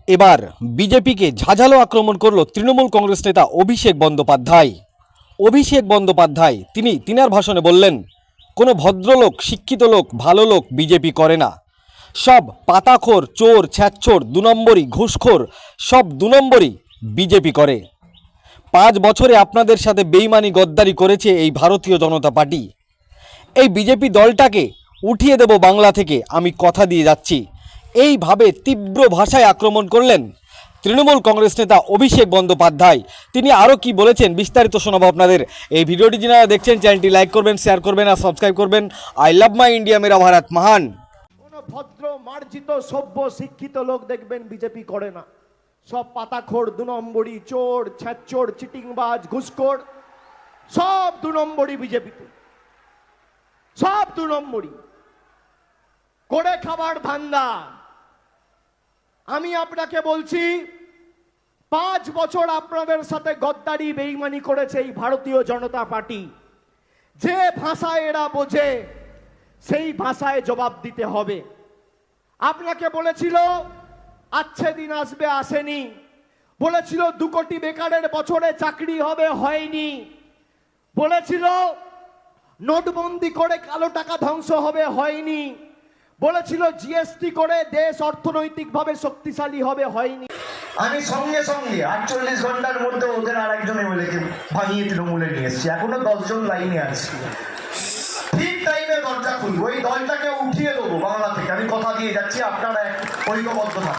এবার বিজেপিকে ঝাঁঝালো আক্রমণ করল তৃণমূল কংগ্রেস নেতা অভিষেক বন্দ্যোপাধ্যায় তিনার ভাষণে বললেন, কোনো ভদ্রলোক, শিক্ষিত লোক, ভালো লোক বিজেপি করে না। সব পাতাখোর, চোর, ছ্যাচ্চোর, 2 নম্বরই, ঘুষখোর, সব 2 নম্বরই বিজেপি করে। 5 বছরে আপনাদের সাথে বেইমানি গদ্দারি করেছে এই ভারতীয় জনতা পার্টি। এই বিজেপি দলটাকে উঠিয়ে দেব বাংলা থেকে, আমি কথা দিয়ে যাচ্ছি। এইভাবে তীব্র ভাষায় আক্রমণ করলেন তৃণমূল কংগ্রেস নেতা অভিষেক বন্দ্যোপাধ্যায়। তিনি আরও কি বলেছেন বিস্তারিত শোনাবো আপনাদের। এই ভিডিওটি যারা দেখছেন চ্যানেলটি লাইক করবেন, শেয়ার করবেন আর সাবস্ক্রাইব করবেন। আই লাভ মাই ইন্ডিয়া, মেরা ভারত মহান। কোনো ভদ্র, মার্জিত, সভ্য, শিক্ষিত লোক দেখবেন বিজেপি করে না। সব পাতাখোর, 2 নম্বরই, চোর, ছ্যাচ্চোর, চিটিংবাজ, ঘুষখোর, সব 2 নম্বরই বিজেপিতে, সব 2 নম্বরই করে খাবার ধান্দা। আমি আপনাকে বলছি, 5 বছর আপনাদের সাথে গদ্দারি, বেইমানি করেছে এই ভারতীয় জনতা পার্টি। যে ভাষায় এরা বোঝে সেই ভাষায় জবাব দিতে হবে। আপনাকে বলেছিল আচ্ছে দিন আসবে, আসেনি। বলেছিল 2 কোটি বেকারের বছরে চাকরি হবে, হয়নি। বলেছিল নোটবন্দি করে কালো টাকা ধ্বংস হবে, হয়নি। বলেছিল জিএসটি করে দেশ অর্থনৈতিকভাবে শক্তিশালী হবে, হয়নি। আমি সঙ্গে সঙ্গে 48 ঘন্টার মধ্যে ওদের আর একজন এমএলএকে ভাঙিয়ে তৃণমূলে নিয়ে এসেছি। এখনো 10 জন লাইনে আছে। ঠিক টাইমে দরজা খুলবো, এই দলটাকে উঠিয়ে দেবো বাংলা থেকে, আমি কথা দিয়ে যাচ্ছি। আপনারা ঐক্যবদ্ধ থাকুন।